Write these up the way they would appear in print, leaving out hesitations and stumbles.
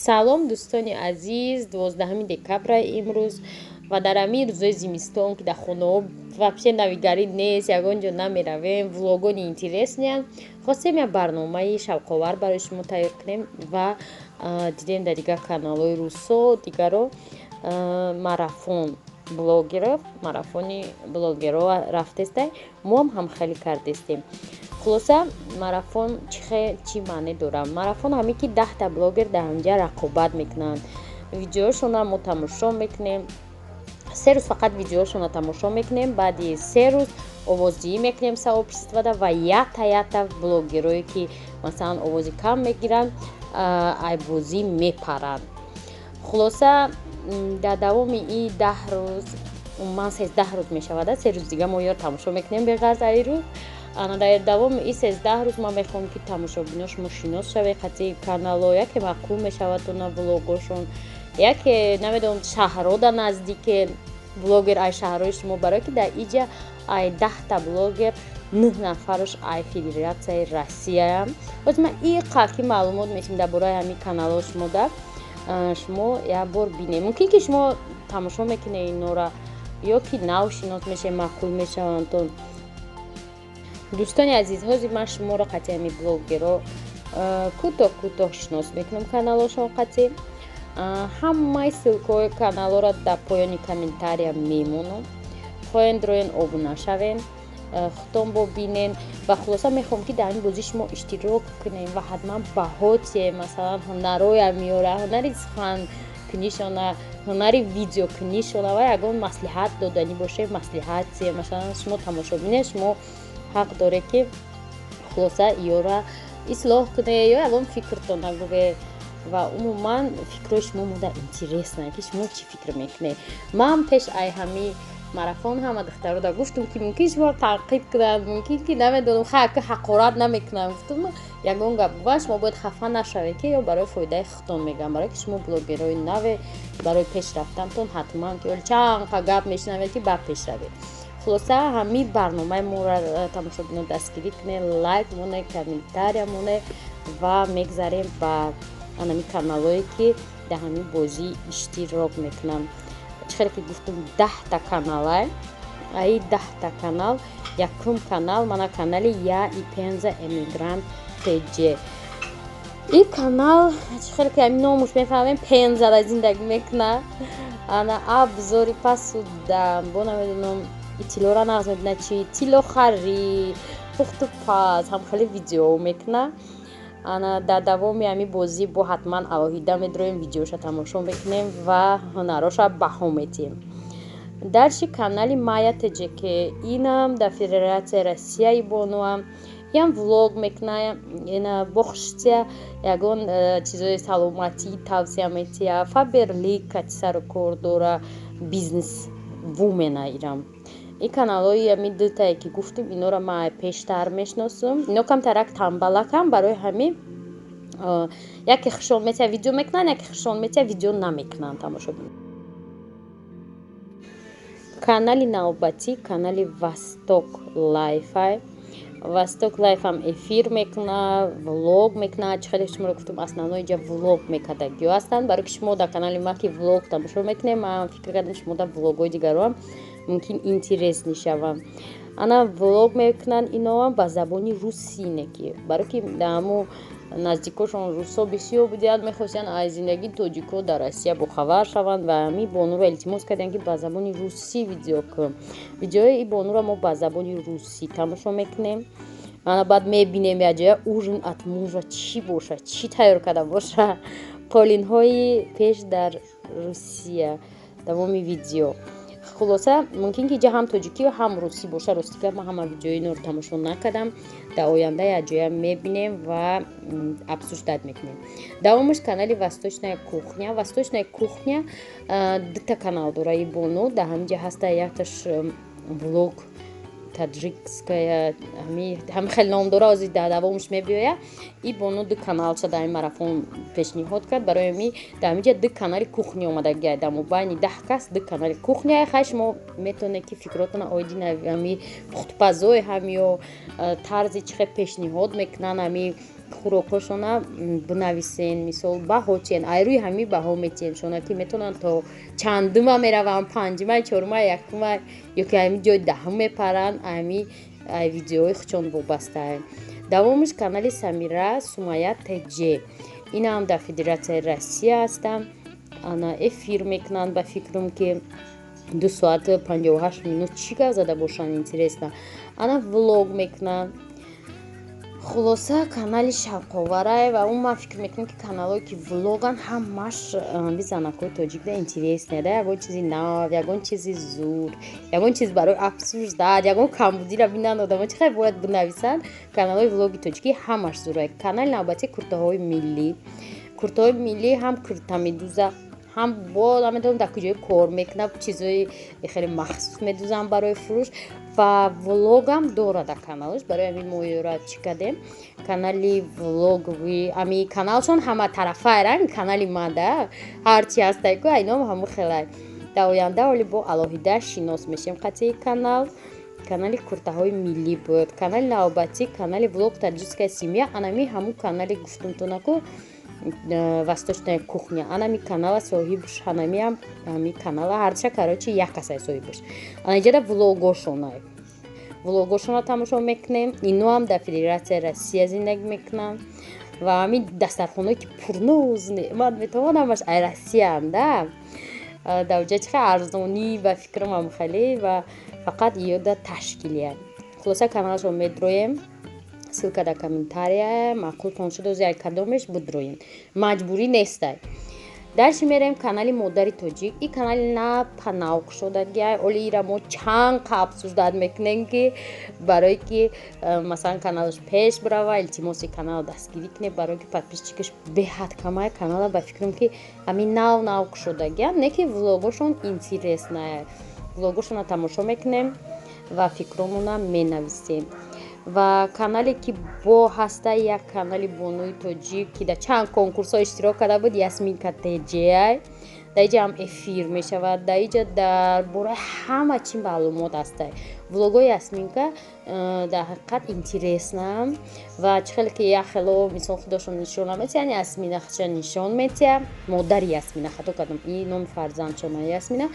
салом дӯстони азиз, 12 декабр имрӯз ва дар ҳамин рӯзои зимистон ки дар хонаҳо вообще навигарӣ нест, ягон ҷо намеравем, влогони интересниям, хостем як барномаи шавқовар барои шумо тайёр кунем ва дидем дар дигар каналҳои рӯсо дигаро марафон марафони блогерҳо рафтестай, моам ҳамхелӣ кардестем. хулоса марафон чӣ маъне дорад? Марафон ҳаме ки 10 блогер дар ҳамҷа рақобат мекунанд, видеоашонро мо тамошо мекунем, 3 рӯз фақат видеоашонро тамошо мекунем, баъди 3 рӯз овозҷоӣ мекунем сообществода ва ята блогерое ки масалан овози кам мегиранд айбозӣ мепаранд. хулоса дар давоми ин 10 рӯз умуман 13 рӯз мешавад, 3 рӯз дига мо ёро тамошо мекунем беғарз ай рӯз. дар давоми ин 13 рӯз ман мехоҳам ки тамошобино шумо шинос шавед қатъи каналҳо, яке маъқул мешавад то на влогошон, яке намедонам шаҳрҳо дар наздике блогер ай шаҳрҳои шумо, барое ки дар иҷа ай 10 блогер 9 нафараш ай федератсияи Россияям. Озма ин қадки маълумот метавонем дар бораи ҳамин каналҳо шумо дар шумо як бор бинем. Мумкин ки шумо тамошо мекунед инора ё ки нав шинос мешавед, маъқул мешавандтон. дӯстони азиз, ҳозир ман шуморо қатъи ҳамин блогерҳо кӯтоҳ шинос мекунам, каналҳошон қатъи ҳамаи ссилкаҳои каналҳоро дар поёни комментария мемонам. хоҳед роен обуна шавен, хутон бобинен ва хулоса мехоҳам ки дар ҳамин бозӣ шумо иштирок кунем ва ҳатман баҳотие масалан ҳунарҳоям меёра, ҳунари суханкунишона, ҳунари видеокунишона ва ягон маслиҳат доданӣ боше, маслиҳатие масалан шумо тамошобине, шумо ҳақ доред ки хулоса иёра ислоҳ кунед ё ягон фикртона гӯед ва умуман фикрҳои шумо мода интересна ки шумо чӣ фикр мекунед. ман пеш ай ҳамин марафон ҳама духтарода гуфтам ки мумкин шумо танқид кунанд, мумкин ки намедонам ҳақорат намекунам. гуфтам ягон гап гӯям, шумо бояд хафа нашавед ки ё барои фоидаи худтон мегӯям, барое ки шумо блогерҳои наве барои пешрафтантон ҳатман ки чанқа гап мешунавед ки баъд пеш равед. хулоса ҳамин барномаи моро тамошобинон дастгирӣ кунед, лайк монед, комментария монед ва мегзарем ба ҳамин каналҳое ки дар ҳамин бозӣ иштирок мекунанд. чихеле ки гуфтам 10 канал ай 10 канал. Якум канал мана канали Я и Пенза Эмигрант ТЖ. ин канал чихеле ки ҳамин номуш мефаҳмем, пензада зиндагӣ мекуна, ана абзори пасуда бо намедонам иттилоъра нағз медиҳна чи тилохари пухту паз ҳамхеле видео мекуна. ана дар давоми ҳамин бозӣ бо ҳатман алоҳида медроем видеоша тамошо мекунем ва ҳунароша баҳо медиҳем. дарши канали Майя ТЖ ки инам дар Федератсияи Россияи бонуам, ям влог мекунам, ина бохштия ягон чизои саломатӣ тавсия метия, фаберлик кати сару кор дора, бизнес вумена ирам. ин каналҳои ҳамин дутае ки гуфтем инора ман пештар мешиносам. ино камтарак тамбалакам, барои ҳамин яке хушон метия видео мекунанд, яке хушон метия видео намекунанд. тамошобинед. канали навбатӣ канали Восток Лайф. Восток Лайф ҳам эфир мекуна, влог мекуна. чихеле шуморо гуфтам основной ҷа влог мекардагиҳо ҳастанд, барое ки шумо дар канали ман ки влог тамошо мекунед, ман фикр кардам шумо дар влогҳои дигаро ҳам мумкин интересни шаванд. ана влог мекунанд иноам ба забони русине ки барое ки дар ҳамун наздикошон русо бисёр будиянд, мехостанд аз зиндагии тоҷикҳо дар Россия бохабар шаванд ва ҳамин бонуро илтимос карданд ки ба забони русӣ видео кунам. видеои ин бонуро мо ба забони русӣ тамошо мекунем. ана баъд мебинем як ҷоя ужин от мужа чӣ боша, чӣ тайёр карда боша, қолинҳои пеш дар Русия давоми видео. хулоса мумкин ки ҷа ҳам тоҷикӣ ва ҳам русӣ боша. ростига ман ҳама видеои инро тамошо накардам. дар оянда як ҷоя мебинем ва обсуждат мекунем. давомаш канали Восточная кухня. Восточная кухня 2 канал дора ин бону, дар ҳамин ҷа ҳаста, якташ влог таҷикская, ҳамин хеле ном дора, ҳозир дар давомаш мебиёя. ин бону 2 каналша дар ин марафон пешниҳод кард, барои ҳамин дар ҳамин ҷа 2 канали кухня омадагия дар мобайни 10 кас 2 канали кухня. хай шумо метавонед ки фикротона оидин ҳамин пухтупазои ҳам ё тарзи чихе пешниҳод мекунанд, ҳамин хӯрокҳошона бинависен, мисол баҳо чиен, ай рӯи ҳамин баҳо метиҳем шона ки метавонанд то чандума мераванд, панҷума, чорумай, якумай ё ки ҳамин ҷои даҳум мепаранд, ҳамин видеоҳои худшон вобаста. Давомиш канали Самира Сумайя ТЖ. Инам дар Федератсияи Россия ҳастам. Ана эфир мекунанд ба фикрам ки 2 соат 58 минут чӣ гап зада бошанд, интересно. Ана влог мекунанд. Хулоса канали Шавқоварай ва он ман фикр мекунам ки каналҳое ки влоган ҳамаш занакҳои тоҷикда интересне да, ягон чизи нав, ягон чизи зуд, ягон чиз барои афсӯс дад, ягон камбудиро бинанд одамон чӣ хеле бояд бинависанд. Каналҳои влоги тоҷикӣ ҳамаш зурай. Канали навбати куртаҳои миллӣ. Куртаҳои миллӣ ҳам куртамедуза, ҳам боз метавонам дар куҷои кор мекунам, чизҳои хеле махсус медузам барои фурӯш ва влогам дорад дар каналаш. Барои ҳамин мо ёра чӣ кардем, канали влогови ами каналшон ҳама тарафаера, канали ман да ҳарчи ҳастай ку айном ҳамо хелай. Дар оянда оли бо алоҳида шинос мешем қатъи канали куртаҳои миллӣ буд. Канали навбатӣ канали влог таджикская семья, анами ҳамун канали гуфтумтонаку восточная кухня. Анами канала соҳибш ҳанамиам ҳами канала ҳарча карочи як касай соҳибш. Анаҷада влогошонай. Влогошона тамошо мекунем. Инуам дар Федератсияи Россия зиндагӣ мекунам. Ва ҳамин дастархонҳое ки пурноз неъмат метавонамаш ай Россияам да. Дар ҷа чихе арзонӣ ва фикрам ҳам хеле ва фақат иёда ташкилия. Хулоса каналашо медроем. Ссылка дар комментария. Маъқултон шуда ози ай кадомеш бидроин. Маҷбурӣ нестай. Дальше мерем канали Модари Тоҷик. И канали на панавқ шудаги ай. Оли ира мо чанд қаб сӯздад мекунем ки барое ки масалан каналаш пеш бирава, илтимоси канал дастгирӣ кунем барое ки подписчикаш беҳад камай. Канала ба фикрам ки ҳамин нав шудаги не ки влогошон интересная. Влогошона тамошо мекунем ва фикромона менависем. Ва канале ки бо ҳаста як канали Бонуи Тоҷик ки дар чанд конкурсҳо иштирок карда буд, Ясминка ТЖ. Дар иҷа ҳам эфир мешавад, дар иҷа дар бораи ҳама чӣ маълумот ҳастай. Влогҳои Ясминка дар ҳақиқат интереснам ва чӣ хеле ки як хело мисол худошон нишон наметиҳанд, Ясмина худша нишон метиҳад, модари Ясмина хато кардам, ин номи фарзандшона Ясмина.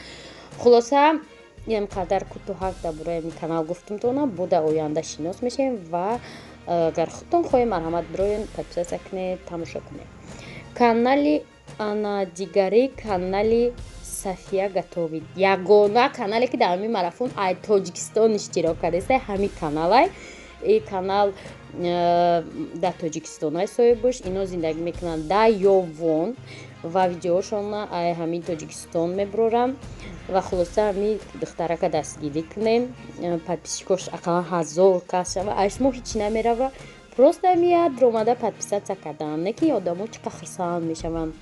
Хулоса ин қадар кӯтоҳак дар бораи ҳамин канал гуфтумтонам, бо дар оянда шинос мешавем ва агар худтон хоҳем марҳамат бироен подписатсия кунед, тамошо кунед. Канали ана дигари канали Сафия Гатовӣ. Ягона канале ки дар ҳамин марафон ай Тоҷикистон иштирок кардааст, ҳамин каналай. И канал дар Тоҷикистонай соҳибаш, ино зиндагӣ мекунанд дар Ёвон ва видеоҳошона ай ҳамин Тоҷикистон мебарорам. Ва хулоса ҳамин духтарака дастгирӣ кунем, подписчикош ақаллан 1000 кас шава, айшмо ҳичи намерава, просто мияд омада подписатсия кардан, не ки одамо чӣ қадр хурсанд мешаванд.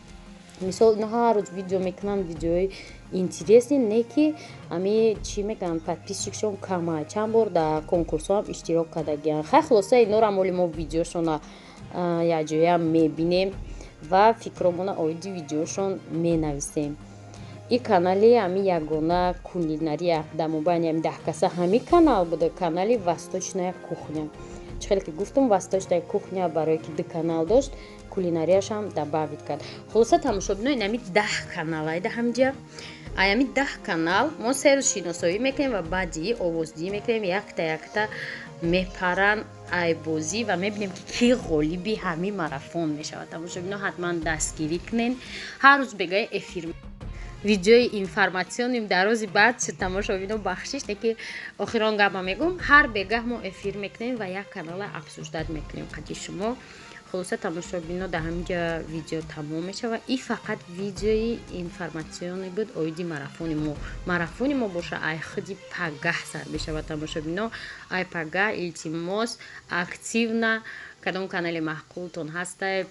Мисол ино ҳар рӯз видео мекунанд, видеои интересни, не ки ами чӣ мегӯянд подписчикшон камай, чанд бор дар конкурсҳо ҳам иштирок кардагианд. Хай хулоса иноро ҳам оли мо видеошона якҷоя мебинем ва фикромона оиди видеошон менависем. И канали ҳамин ягона кулинария дар мобайни ҳамин 10 каса ҳамин канал буда, канали Восточная кухня. Чӣ хеле ки гуфтам, Восточная кухня барое ки 2 канал дошт, кулинарияшам добавит кард. Хулоса тамошобинои ҳамин 10 канал айда ҳамҷа. Ай ҳамин 10 канал мо 3 рӯз шиносоӣ мекунем ва баъди овоздиҳӣ мекунем, якта мепаранд айбозӣ ва мебинем ки ки ғолиби ҳамин марафон мешавад. Тамошобино ҳатман дастгирӣ кунен. Ҳар рӯз бегаи эфир видеои информатсионим дар рӯзи баъд тамошобино бахшиш, не ки охир он габа мегӯм, ҳар бегаҳ мо эфир мекунем ва як канала афзуздат мекунем қадди шумо. Хулоса тамошобино дар ҳаминҷа видео тамом мешавад. И фақат видеои информатсиони буд оиди марафони мо. Марафони мо боша ай худи пагаҳ сар мешавад. Тамошобино ай пагаҳ илтимос активна кадом канали маъқултон ҳастай,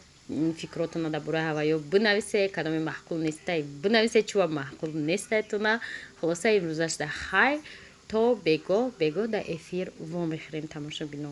фикротона дар бораи ҳаваё бинависе, кадоме маъқул нестай бинависе, чува маъқул нестайтона. Хулоса имрӯзаш дар хайр то бегоҳ дар эфир вомехӯрем тамошобино.